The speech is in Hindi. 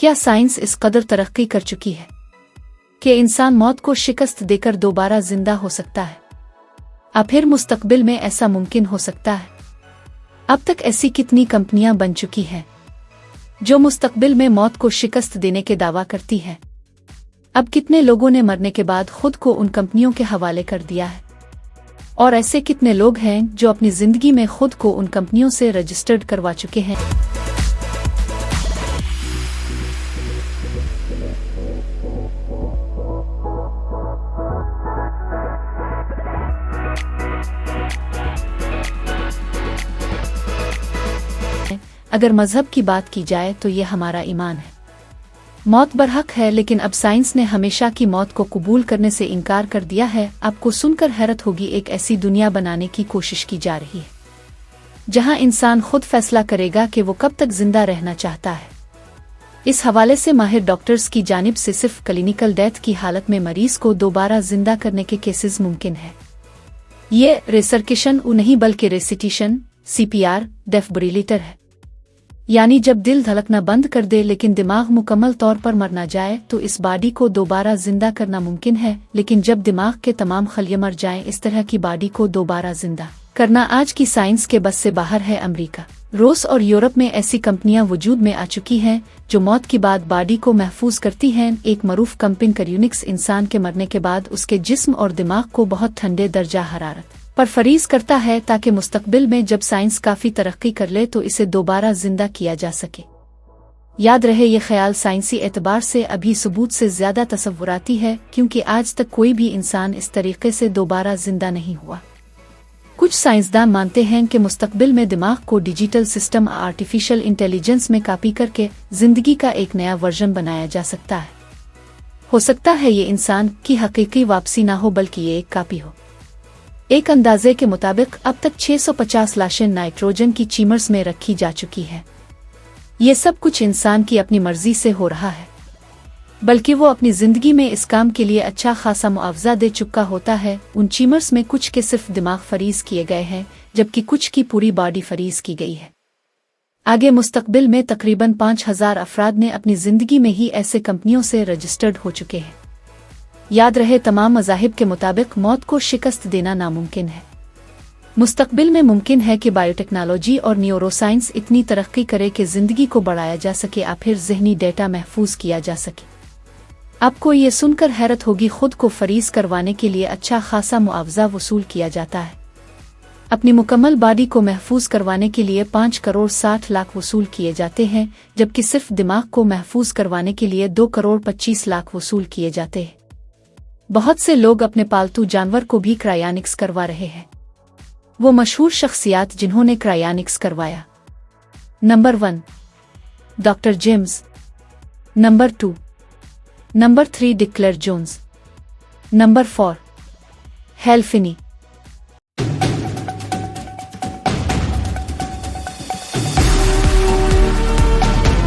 क्या साइंस इस कदर तरक्की कर चुकी है कि इंसान मौत को शिकस्त देकर दोबारा जिंदा हो सकता है? अब फिर मुस्तकबिल में ऐसा मुमकिन हो सकता है? अब तक ऐसी कितनी कंपनियां बन चुकी हैं जो मुस्तकबिल में मौत को शिकस्त देने के दावा करती हैं? अब कितने लोगों ने मरने के बाद खुद को उन कंपनियों के हवाले कर दिया है? और ऐसे कितने लोग हैं जो अपनी जिंदगी में खुद को उन कंपनियों से रजिस्टर्ड करवा चुके हैं? अगर मजहब की बात की जाए तो ये हमारा ईमान है। मौत बरहक है, लेकिन अब साइंस ने हमेशा की मौत को कबूल करने से इनकार कर दिया है। आपको सुनकर हैरत होगी, एक ऐसी दुनिया बनाने की कोशिश की जा रही है जहां इंसान खुद फैसला करेगा कि वो कब तक जिंदा रहना चाहता है। इस हवाले से माहिर डॉक्टर्स की जानिब से सिर्फ क्लिनिकल डेथ की हालत में मरीज को दोबारा जिंदा करने के केसेस मुमकिन है। ये रेसर्केशन नहीं बल्कि रेसिटिशन CPR डेफिब्रिलेटर है। यानी जब दिल धड़कना बंद कर दे लेकिन दिमाग मुकम्मल तौर पर मर ना जाए तो इस बॉडी को दोबारा जिंदा करना मुमकिन है। लेकिन जब दिमाग के तमाम खलिये मर जाएं, इस तरह की बॉडी को दोबारा जिंदा करना आज की साइंस के बस से बाहर है। अमेरिका, रूस और यूरोप में ऐसी कंपनियां वजूद में आ चुकी हैं जो मौत के बाद बॉडी को महफूज करती हैं। एक मरूफ कंपनी क्रायोनिक्स इंसान के मरने के बाद उसके जिस्म और दिमाग को बहुत ठंडे दर्जा हरारत पर फरीज करता है ताकि मुस्तकबिल में जब साइंस काफी तरक्की कर ले तो इसे दोबारा जिंदा किया जा सके। याद रहे, ये ख्याल साइंसी एतबार से अभी सबूत से ज्यादा तसव्वुराती है, क्योंकि आज तक कोई भी इंसान इस तरीके से दोबारा जिंदा नहीं हुआ। कुछ साइंसदान मानते हैं कि मुस्तकबिल में दिमाग को डिजिटल सिस्टम आर्टिफिशियल इंटेलिजेंस में कॉपी करके जिंदगी का एक नया वर्जन बनाया जा सकता है। हो सकता है ये इंसान की हकीकी वापसी ना हो, बल्कि ये एक कॉपी हो। एक अंदाजे के मुताबिक अब तक 650 लाशें नाइट्रोजन की चीमर्स में रखी जा चुकी हैं। ये सब कुछ इंसान की अपनी मर्जी से हो रहा है, बल्कि वो अपनी जिंदगी में इस काम के लिए अच्छा खासा मुआवजा दे चुका होता है। उन चीमर्स में कुछ के सिर्फ दिमाग फरीज किए गए हैं, जबकि कुछ की पूरी बॉडी फरीज की गई है। आगे मुस्तकबिल में तकरीबन 5000 अफराद ने अपनी जिंदगी में ही ऐसे कंपनियों से रजिस्टर्ड हो चुके हैं। याद रहे, तमाम मज़ाहिब के मुताबिक मौत को शिकस्त देना नामुमकिन है। मुस्तकबिल में मुमकिन है कि बायोटेक्नोलॉजी और न्यूरोसाइंस इतनी तरक्की करे कि जिंदगी को बढ़ाया जा सके या फिर जहनी डेटा महफूज किया जा सके। आपको ये सुनकर हैरत होगी, खुद को फरीज करवाने के लिए अच्छा खासा मुआवजा वसूल किया जाता है। अपनी मुकम्मल बॉडी को महफूज करवाने के लिए 5 करोड़ 60 लाख वसूल किए जाते हैं, जबकि सिर्फ दिमाग को महफूज करवाने के लिए 2 करोड़ 25 लाख वसूल किए जाते हैं। बहुत से लोग अपने पालतू जानवर को भी क्रायोनिक्स करवा रहे हैं। वो मशहूर शख्सियात जिन्होंने क्रायोनिक्स करवाया: number 1 doctor James, number 2, number 3 declare Jones, number 4 Hal Finney.